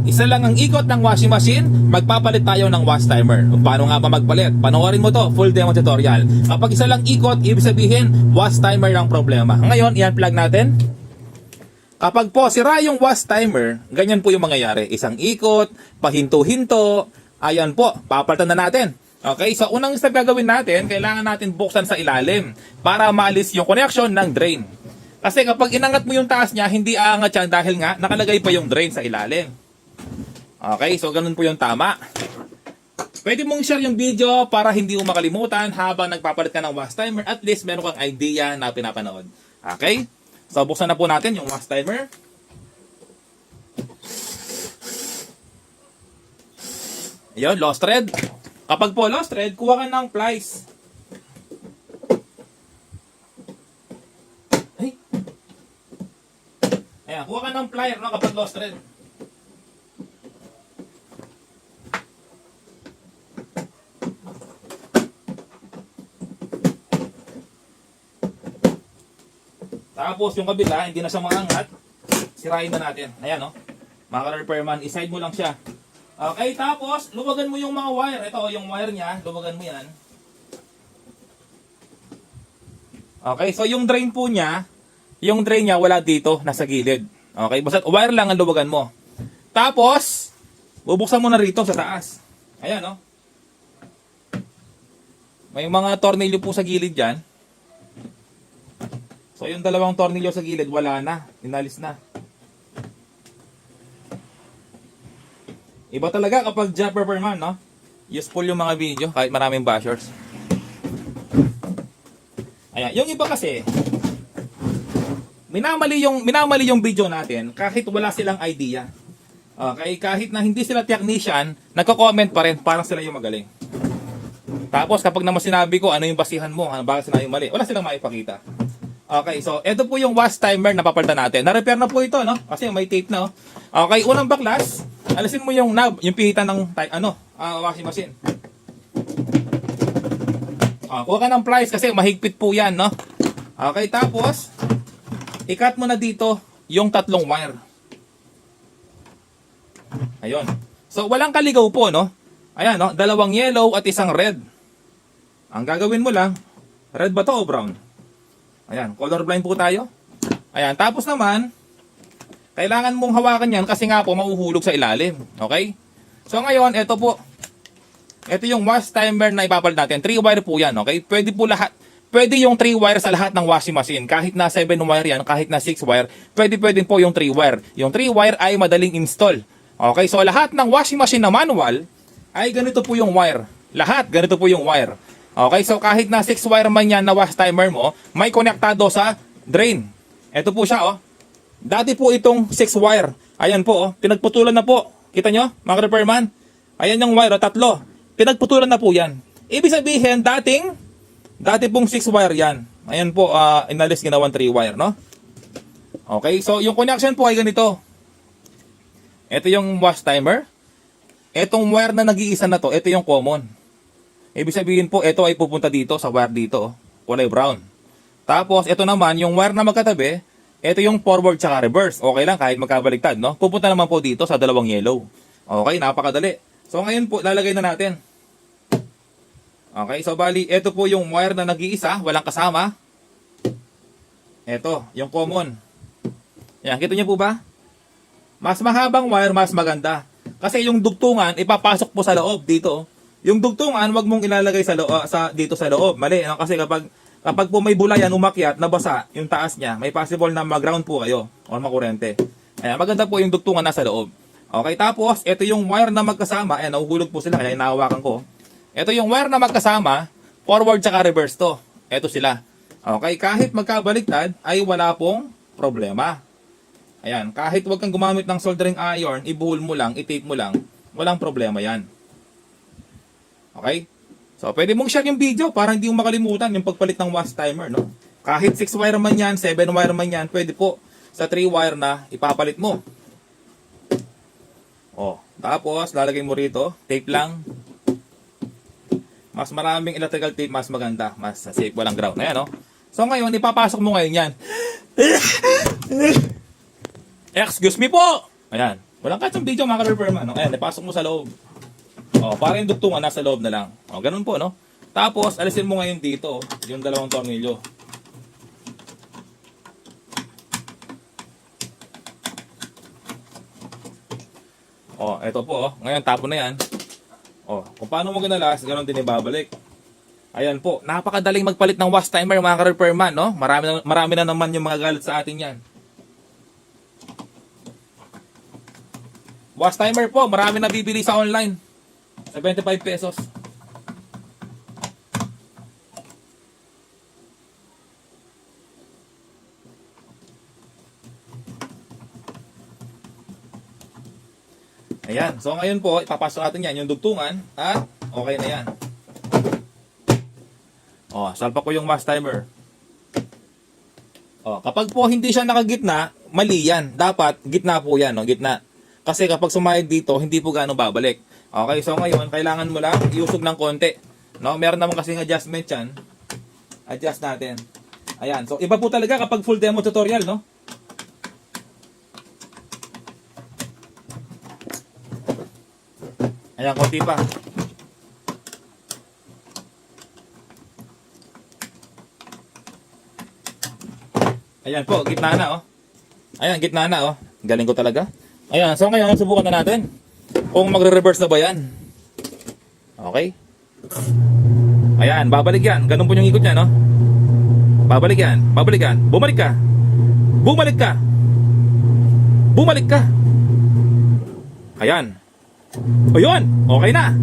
Isa lang ang ikot ng washing machine, magpapalit tayo ng wash timer. Paano nga ba magpalit? Panoorin mo to, full demo tutorial. Kapag isa lang ikot, ibig sabihin, wash timer ang problema. Ngayon, i-unplug natin. Kapag po sira yung wash timer, ganyan po yung mangyayari. Isang ikot, pahinto-hinto, ayan po, papalitan na natin. Okay, so unang step gagawin natin, kailangan natin buksan sa ilalim para maalis yung connection ng drain. Kasi kapag inangat mo yung taas niya, hindi aangat yan dahil nga nakalagay pa yung drain sa ilalim. Okay, so ganun po yung tama. Pwede mong share yung video para hindi mo makalimutan habang nagpapalit ka ng wash timer. At least meron kang idea na pinapanood. Okay, so buksan na po natin yung wash timer. Ayun, lost thread. Kapag po lost thread, kuha ka ng plies. Ayan, kuha ka ng plier no, kapag lost thread. Tapos yung kabila, hindi na siya maangat. Sirain na natin. Ayan no. Mga repairman, iside mo lang siya. Okay, tapos luwagan mo yung mga wire. Ito yung wire niya, luwagan mo yan. Okay, so yung drain po niya, yung drain niya wala dito, nasa gilid. Okay, basta wire lang ang luwagan mo. Tapos, bubuksan mo na rito sa taas. Ayan, no? May mga tornilyo po sa gilid dyan. So, yung dalawang tornilyo sa gilid, wala na. Inalis na. Iba talaga kapag job repairman, no? Useful yung mga video, kahit maraming bashers. Ayan, yung iba kasi, minamali yung video natin kahit wala silang idea. Okay, kahit na hindi sila technician, nagko-comment pa rin parang sila yung magaling. Tapos kapag naman sinabi ko ano yung basihan mo, bakit sila yung mali, wala silang maipakita. Okay, so ito po yung wash timer na papalitan natin. Na-repair na po ito, no? Kasi may tape na, oh. Okay, unang baklas, alisin mo yung knob, yung pihitan ng washing machine. Kuha ka ng plies kasi mahigpit po yan, no? Okay, tapos i-cut mo na dito yung tatlong wire. Ayun. So, walang kaligaw po, no? Ayan, no? Dalawang yellow at isang red. Ang gagawin mo lang, red ba to o brown? Ayan, colorblind po tayo. Ayan, tapos naman, kailangan mong hawakan yan kasi nga po mahuhulog sa ilalim. Okay? So, ngayon, ito po. Ito yung wash timer na ipapalit natin. 3 wire po yan, okay? Pwede po lahat. Pwede yung 3 wire sa lahat ng washing machine. Kahit na 7 wire yan, kahit na 6 wire, pwede po yung 3 wire. Yung 3 wire ay madaling install. Okay, so lahat ng washing machine na manual, ay ganito po yung wire. Lahat, ganito po yung wire. Okay, so kahit na 6 wire man yan na wash timer mo, may konektado sa drain. Ito po siya, oh. Dati po itong 6 wire. Ayan po, oh. Pinagputulan na po. Kita nyo, mga repairman? Ayan yung wire, oh, 3. Pinagputulan na po yan. Ibig sabihin, dati pong 6 wire yan. Ayan po, inalis ginawang 3 wire, no? Okay, so yung connection po ay ganito. Ito yung wash timer. Etong wire na nag-iisa na to, ito yung common. Ibig sabihin po, ito ay pupunta dito sa wire dito, kulay brown. Tapos, ito naman, yung wire na magkatabi, ito yung forward tsaka reverse. Okay lang, kahit magkabaliktad, no? Pupunta naman po dito sa dalawang yellow. Okay, napakadali. So, ngayon po, lalagay na natin. Okay, so bali, ito po yung wire na nag-iisa, walang kasama. Ito, yung common. Yan, kita niyo po ba? Mas mahabang wire, mas maganda. Kasi yung dugtungan, ipapasok po sa loob dito. Yung dugtungan, wag mong ilalagay sa dito sa loob. Mali, no? Kasi kapag po may bulayan, umakyat, nabasa yung taas niya, may possible na mag-ground po kayo o makurente. Ayan, maganda po yung dugtungan nasa loob. Okay, tapos, ito yung wire na magkasama. Ayan, nahuhulog po sila, kaya inahawakan ko. Ito yung wire na magkasama, forward tsaka reverse to. Ito sila. Okay, kahit magkabaliktad, ay wala pong problema. Ayan, kahit wag kang gumamit ng soldering iron, ibuhol mo lang, i-tape mo lang, walang problema yan. Okay? So, pwede mong share yung video para hindi mo makalimutan yung pagpalit ng wash timer, no? Kahit 6 wire man yan, 7 wire man yan, pwede po sa 3 wire na ipapalit mo. Oh, tapos, lalagay mo rito, tape lang. Mas maraming electrical tape, mas maganda. Mas safe, walang ground. Ayan, no? So, ngayon, ipapasok mo ngayon yan. Excuse me po! Ayan. Walang kahit isang video mga ka-repairman. No? Ayan, ipasok mo sa loob. O, para yung dugtungan nasa loob na lang. O, ganun po, no? Tapos, alisin mo ngayon dito, yung dalawang tornilyo. O, eto po, oh. Ngayon, tapo na yan. O, kung paano mo ginalas, ganun din ibabalik. Ayan po, napakadaling magpalit ng wash timer mga ka-repairman, no? Marami na naman yung mga galit sa atin yan. Wash timer po, marami na bibili sa online. 75 pesos. Ayan, so ngayon po, ipapasok natin yan, yung dugtungan, at okay na yan. O, salpa ko yung wash timer. O, kapag po hindi siya nakagitna, mali yan. Dapat, gitna po yan, no? Gitna. Kasi kapag sumayad dito, hindi po gano'ng babalik. Okay, so ngayon, kailangan mo lang iusog ng konti. No? Meron naman kasing adjustment yan. Adjust natin. Ayan, so iba po talaga kapag full demo tutorial, no? Ayan, konti pa. Ayan po, gitna na, oh. Ayan, gitna na, oh. Galing ko talaga. Ayan, so ngayon, subukan na natin kung magre-reverse na ba yan. Okay? Ayan, babalik yan. Ganun po yung ikot niya, no? Babalik yan. Babalik yan. Bumalik ka. Bumalik ka. Bumalik ka. Ayan. O yun, okay na.